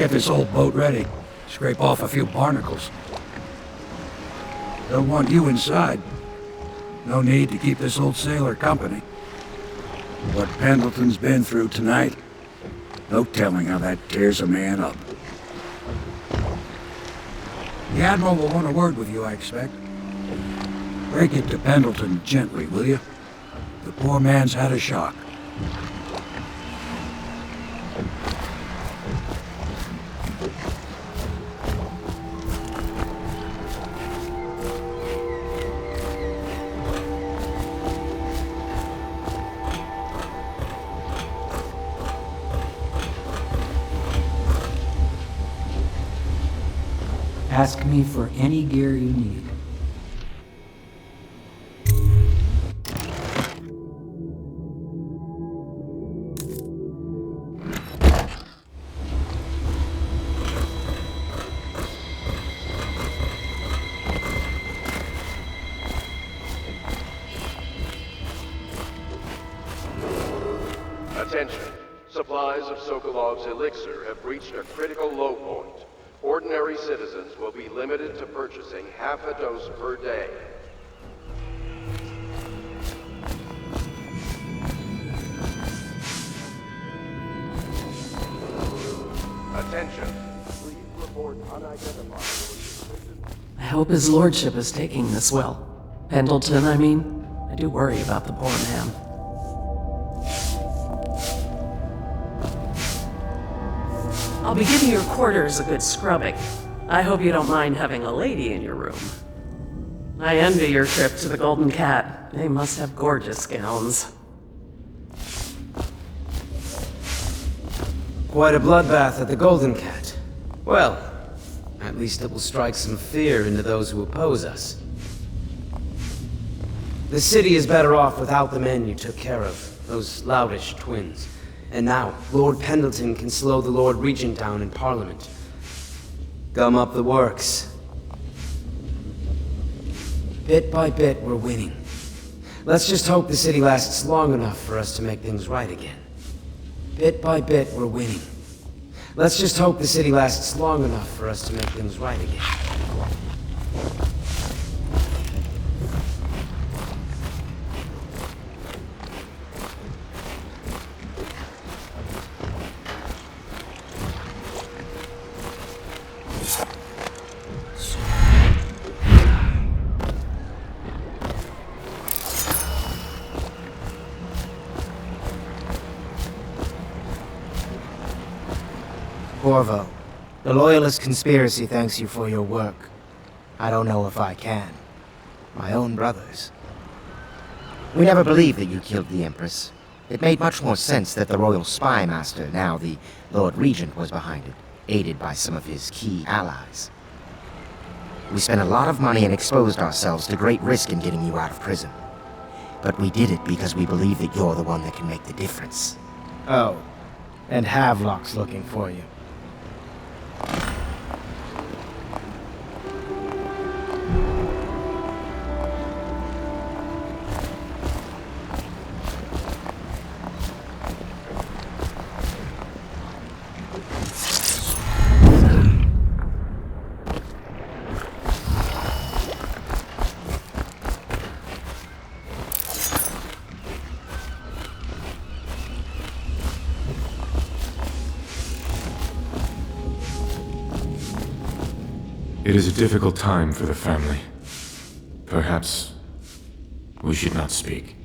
get this old boat ready. Scrape off a few barnacles. Don't want you inside. No need to keep this old sailor company. What Pendleton's been through tonight, no telling how that tears a man up. The Admiral will want a word with you, I expect. Break it to Pendleton gently, will you? The poor man's had a shock. Ask me for any gear you need. Attention. Supplies of Sokolov's elixir have reached a critical low point. Ordinary citizens will be limited to purchasing half a dose per day. Attention. Please report unidentified. I hope his lordship is taking this well. Pendleton, I mean. I do worry about the poor man. I'll be giving your quarters a good scrubbing. I hope you don't mind having a lady in your room. I envy your trip to the Golden Cat. They must have gorgeous gowns. Quite a bloodbath at the Golden Cat. Well, at least it will strike some fear into those who oppose us. The city is better off without the men you took care of, those loutish twins. And now, Lord Pendleton can slow the Lord Regent down in Parliament. Gum up the works. Bit by bit, we're winning. Let's just hope the city lasts long enough for us to make things right again. Bit by bit, we're winning. Let's just hope the city lasts long enough for us to make things right again. Corvo, the Loyalist conspiracy thanks you for your work. I don't know if I can. My own brothers. We never believed that you killed the Empress. It made much more sense that the Royal Spy Master, now the Lord Regent, was behind it, aided by some of his key allies. We spent a lot of money and exposed ourselves to great risk in getting you out of prison. But we did it because we believe that you're the one that can make the difference. Oh, and Havelock's looking for you. It is a difficult time for the family. Perhaps we should not speak.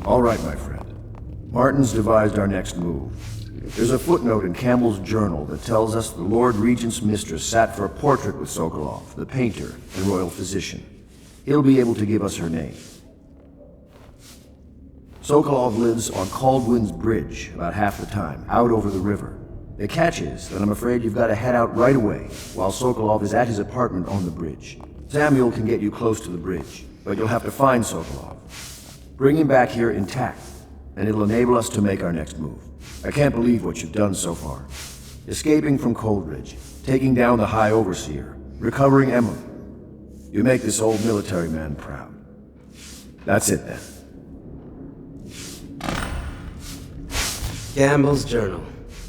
All right, my friend. Martin's devised our next move. There's a footnote in Campbell's journal that tells us the Lord Regent's mistress sat for a portrait with Sokolov, the painter and royal physician. He'll be able to give us her name. Sokolov lives on Caldwin's Bridge about half the time, out over the river. The catch is that I'm afraid you've got to head out right away while Sokolov is at his apartment on the bridge. Samuel can get you close to the bridge, but you'll have to find Sokolov. Bring him back here intact, and it'll enable us to make our next move. I can't believe what you've done so far. Escaping from Coldridge, taking down the High Overseer, recovering Emily. You make this old military man proud. That's it then. Gamble's journal.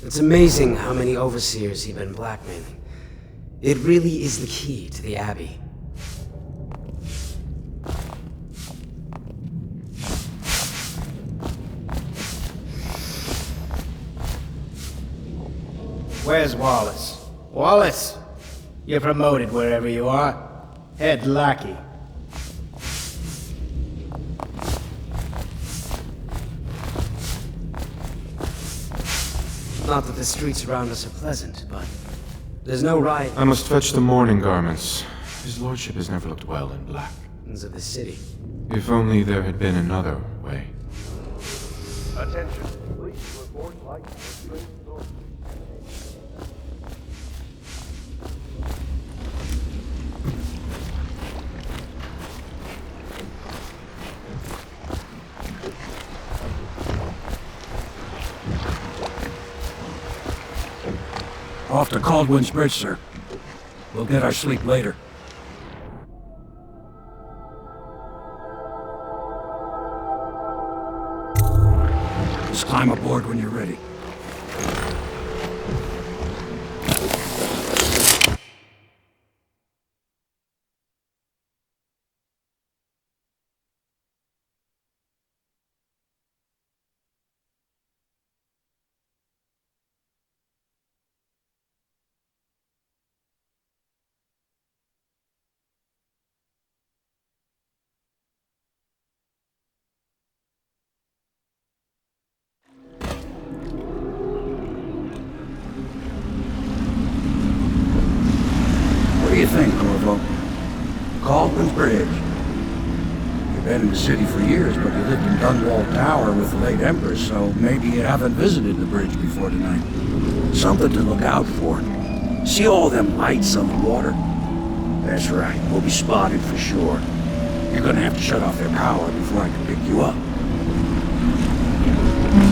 It's amazing how many overseers he'd been blackmailing. It really is the key to the Abbey. Where's Wallace? Wallace! You're promoted wherever you are. Head lackey. Not that the streets around us are pleasant, but there's no right I must fetch the mourning garments. His lordship has never looked well in black. of the city. If only there had been another way. Attention, please report light and source. Off to Caldwell's Bridge, sir. We'll get our sleep later. Just climb aboard when you're ready. What do you think, Corvo? Caldwell's Bridge. You've been in the city for years, but you lived in Dunwall Tower with the late Empress, so maybe you haven't visited the bridge before tonight. Something to look out for. See all them lights on the water? That's right, we'll be spotted for sure. You're gonna have to shut off their power before I can pick you up.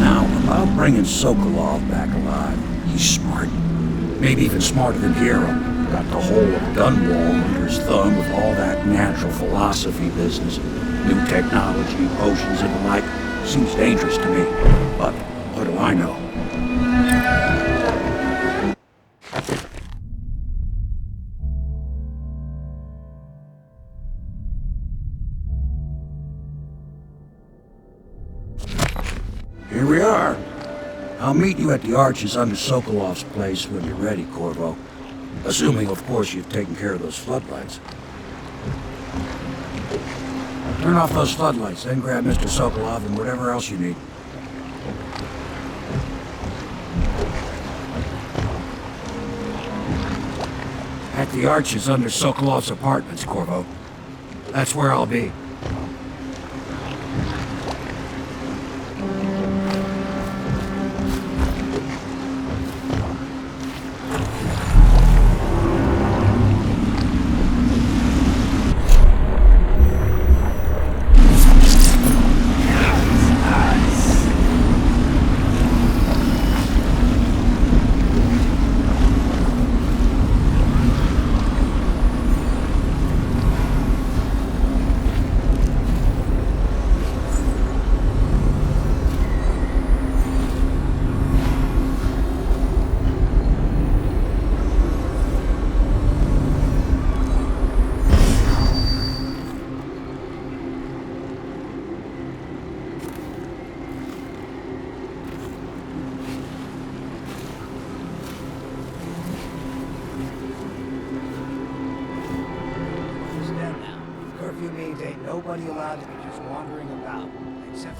Now, about bringing Sokolov back alive, he's smart. Maybe even smarter than Hero. Got the whole of Dunwall under his thumb with all that natural philosophy business. New technology, potions and the like. Seems dangerous to me. But what do I know? Here we are. I'll meet you at the arches under Sokolov's place when you're ready, Corvo. Assuming, of course, you've taken care of those floodlights. Turn off those floodlights, then grab Mr. Sokolov and whatever else you need. At the arches under Sokolov's apartments, Corvo. That's where I'll be. Curfew means ain't nobody allowed to be just wandering about, except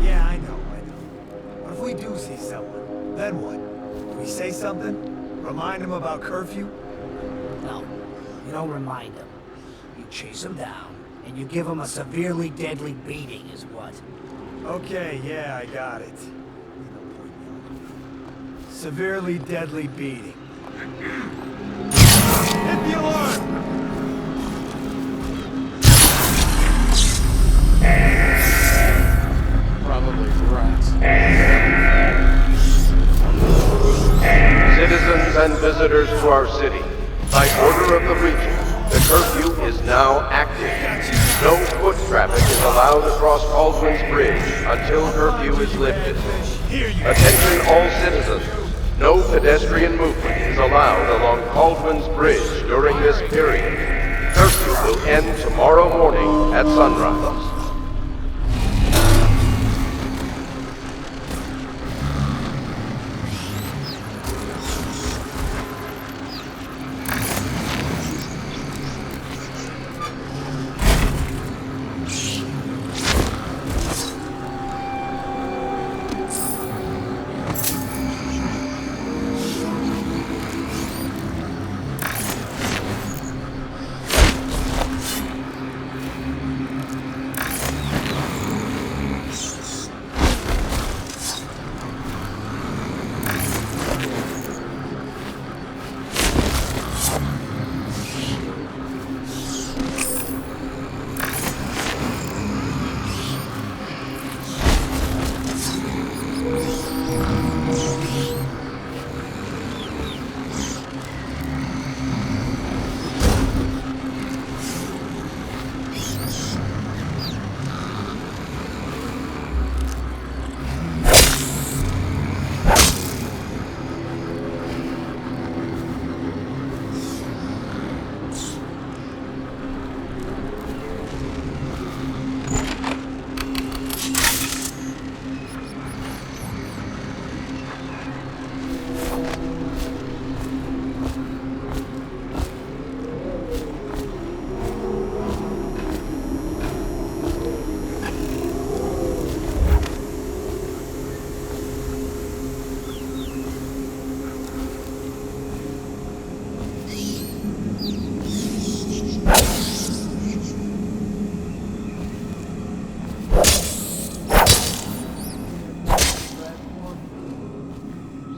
Yeah, I know. But if we do see someone, then what? Do we say something? Remind them about curfew? No, you don't remind them. You chase them down, and you give them a severely deadly beating is what. Okay, yeah, I got it. Severely deadly beating. Hit the alarm! Probably rats. our city. By order of the region, the curfew is now active. No foot traffic is allowed across Baldwin's Bridge until curfew is lifted. Attention all citizens. No pedestrian movement is allowed along Baldwin's Bridge during this period. Curfew will end tomorrow morning at sunrise.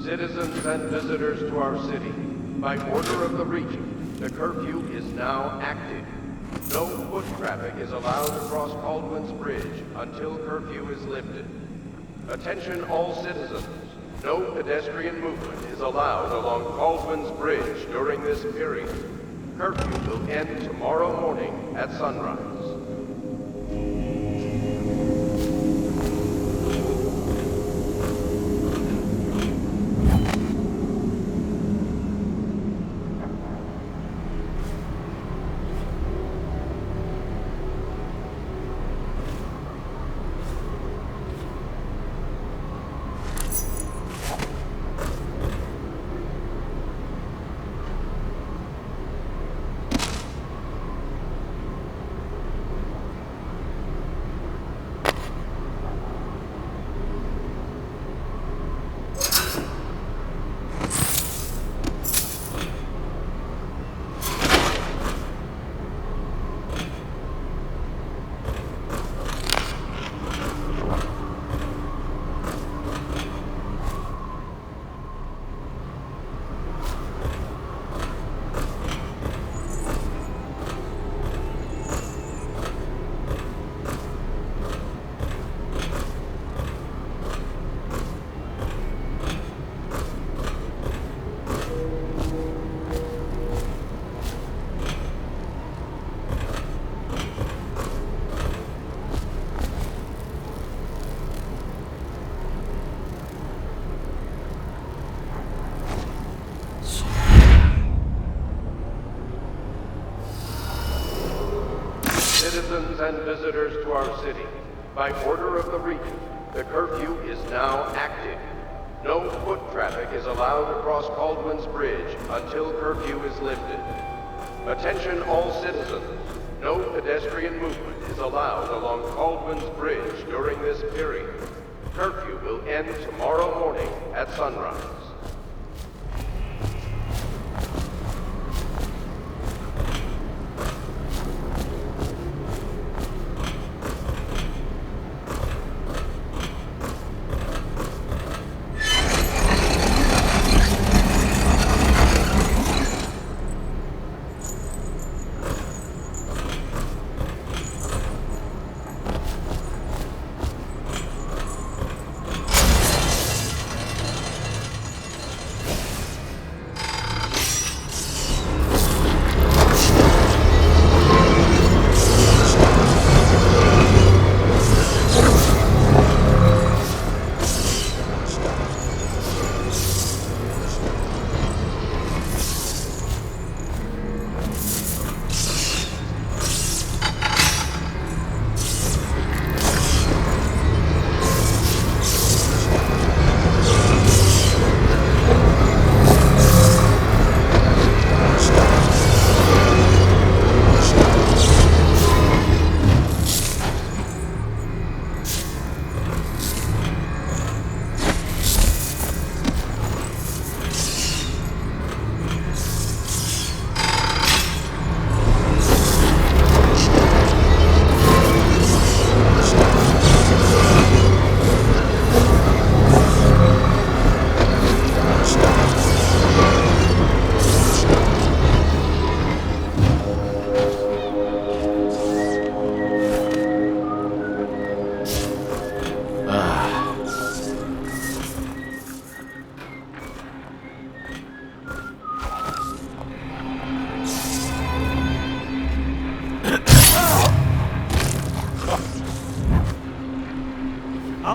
Citizens and visitors to our city, by order of the region, the curfew is now active. No foot traffic is allowed across Baldwin's Bridge until curfew is lifted. Attention all citizens. No pedestrian movement is allowed along Baldwin's Bridge during this period. Curfew will end tomorrow morning at sunrise. Citizens and visitors to our city, by order of the region, the curfew is now active. No foot traffic is allowed across Baldwin's Bridge until curfew is lifted. Attention all citizens. No pedestrian movement is allowed along Baldwin's Bridge during this period. Curfew will end tomorrow morning at sunrise.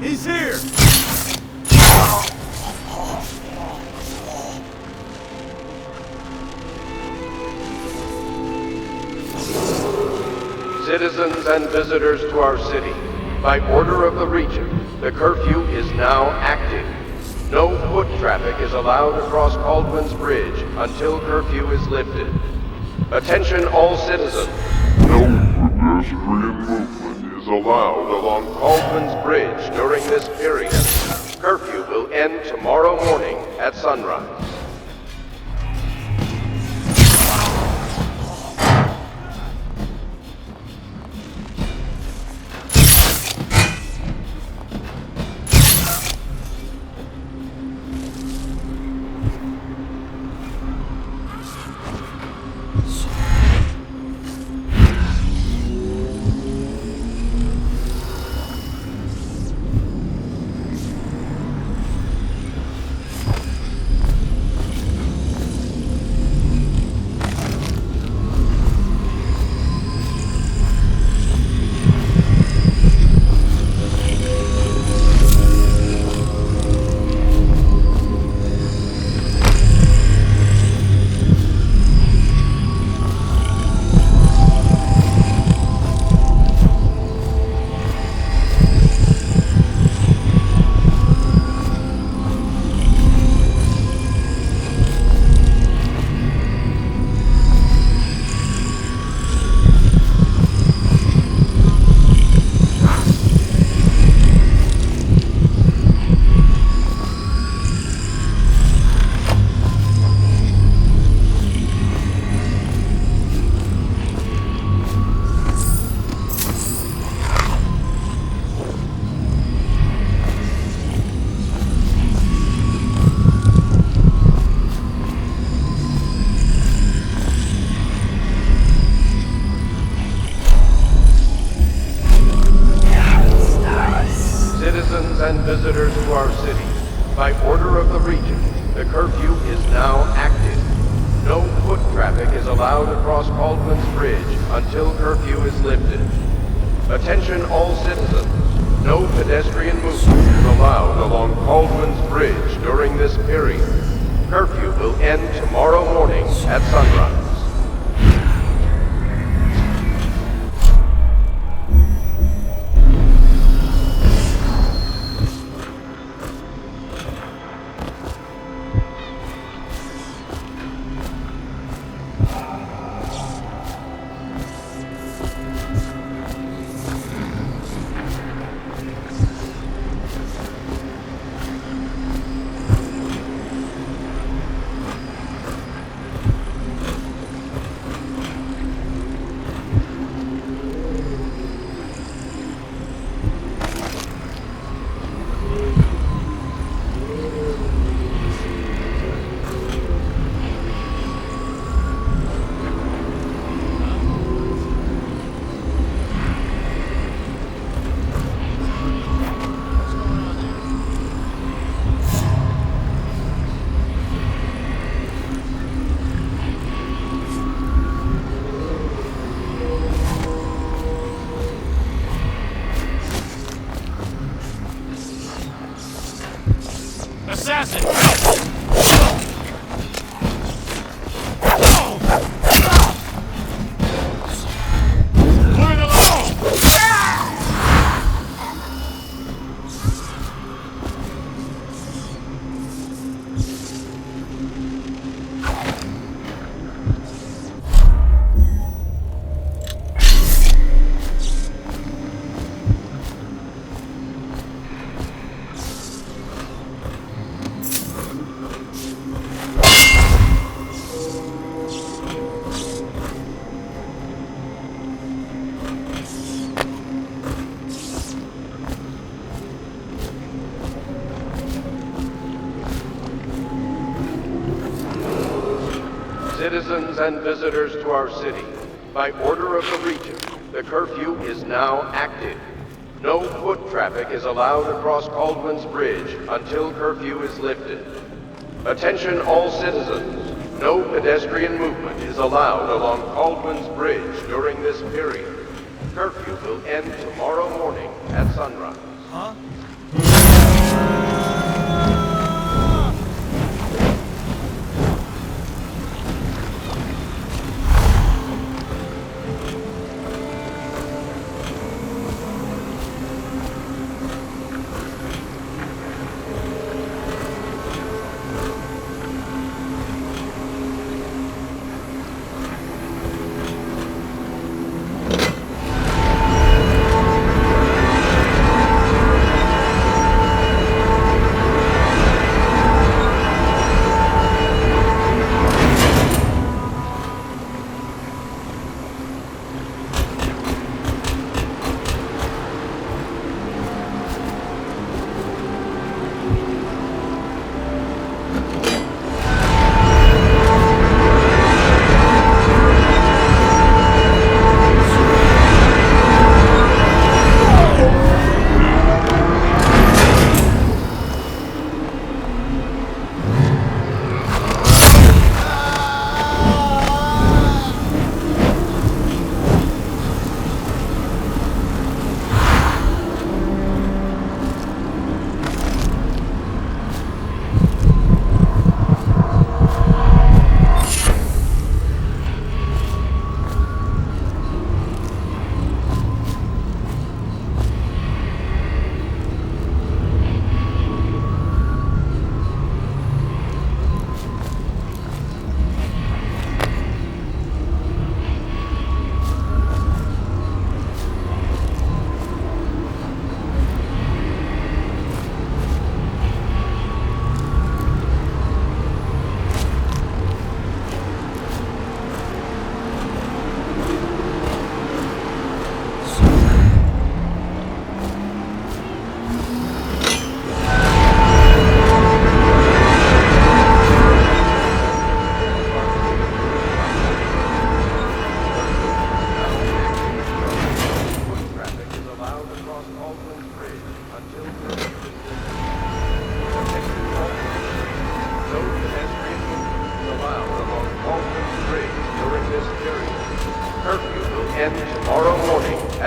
He's here! Citizens and visitors to our city, by order of the Regent, the curfew is now active. No foot traffic is allowed across Caldwin's Bridge until curfew is lifted. Attention all citizens. No pedestrian movement is allowed along Caldwin's Bridge during this period. Curfew will end tomorrow morning at sunrise. And visitors to our city, by order of the Regent, the curfew is now active. No foot traffic is allowed across Caldwin's Bridge until curfew is lifted. Attention all citizens, no pedestrian movement is allowed along Caldwin's Bridge during this period. Curfew will end tomorrow morning at sunrise. Citizens and visitors to our city, by order of the Regent, the curfew is now active. No foot traffic is allowed across Caldwin's Bridge until curfew is lifted. Attention all citizens, no pedestrian movement is allowed along Caldwin's Bridge during this period. Curfew will end tomorrow morning at sunrise. Huh?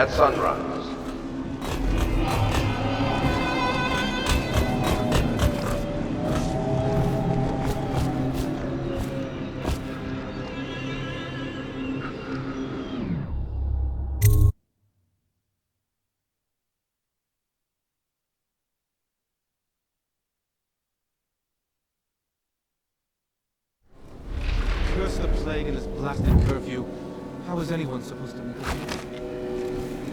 at sunrise. Curse the plague and this blasted curfew. How is anyone supposed to make it?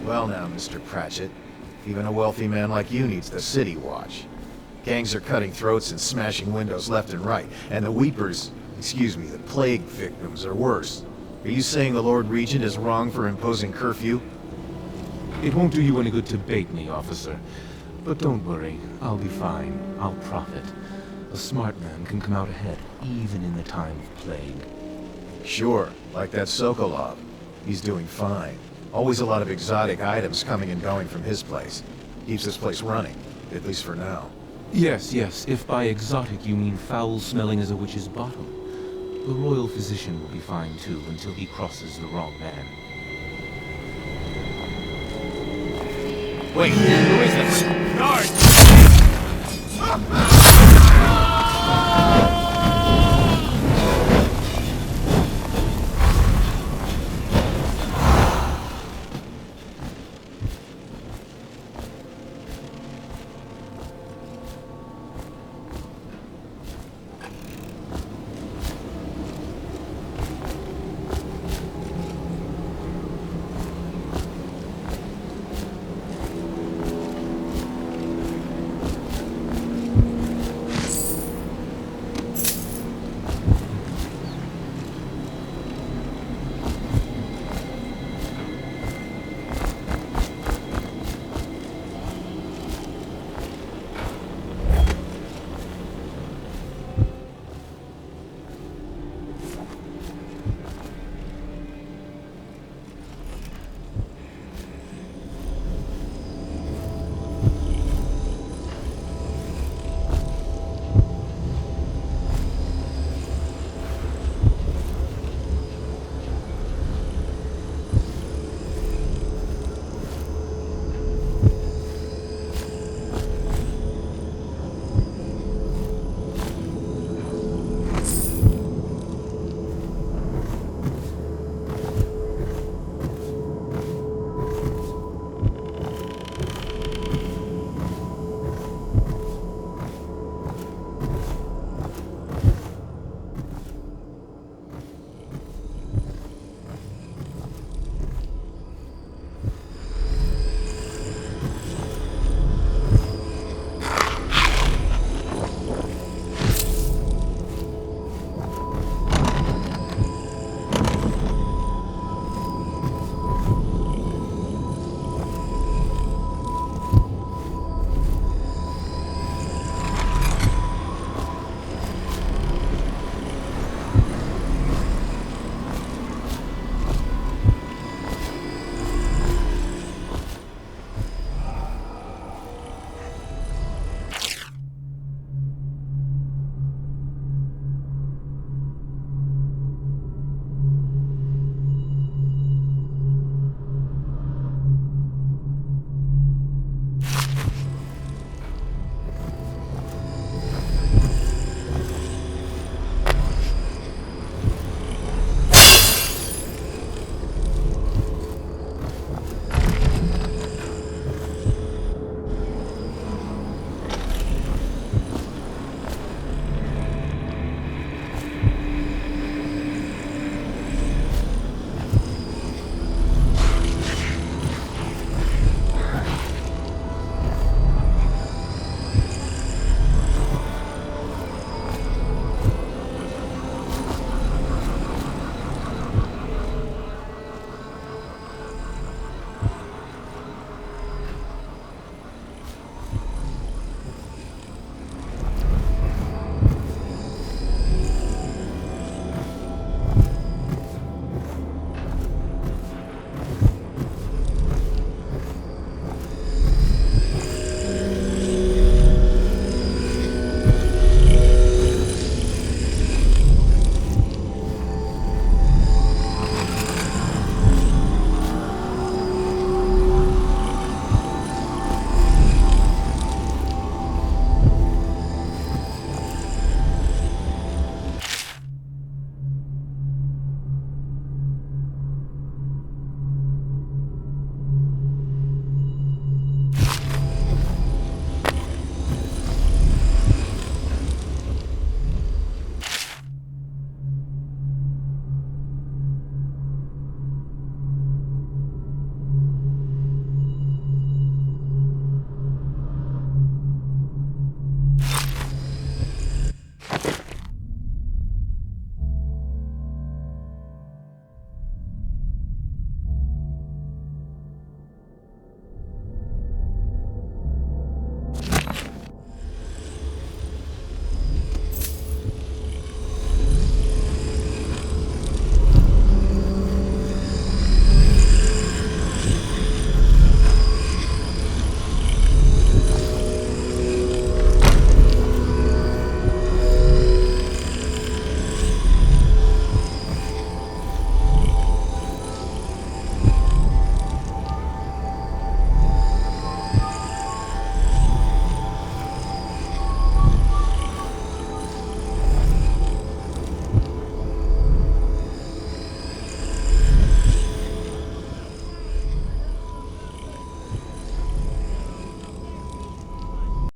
Well now, Mr. Pratchett, even a wealthy man like you needs the city watch. Gangs are cutting throats and smashing windows left and right, and the weepers, excuse me, the plague victims are worse. Are you saying the Lord Regent is wrong for imposing curfew? It won't do you any good to bait me, officer. But don't worry, I'll be fine. I'll profit. A smart man can come out ahead, even in the time of plague. Sure, like that Sokolov. He's doing fine. Always a lot of exotic items coming and going from his place. Keeps this place running, at least for now. Yes, yes, if by exotic you mean foul-smelling as a witch's bottom. The royal physician will be fine too, until he crosses the wrong man. Wait, who is this? Guard!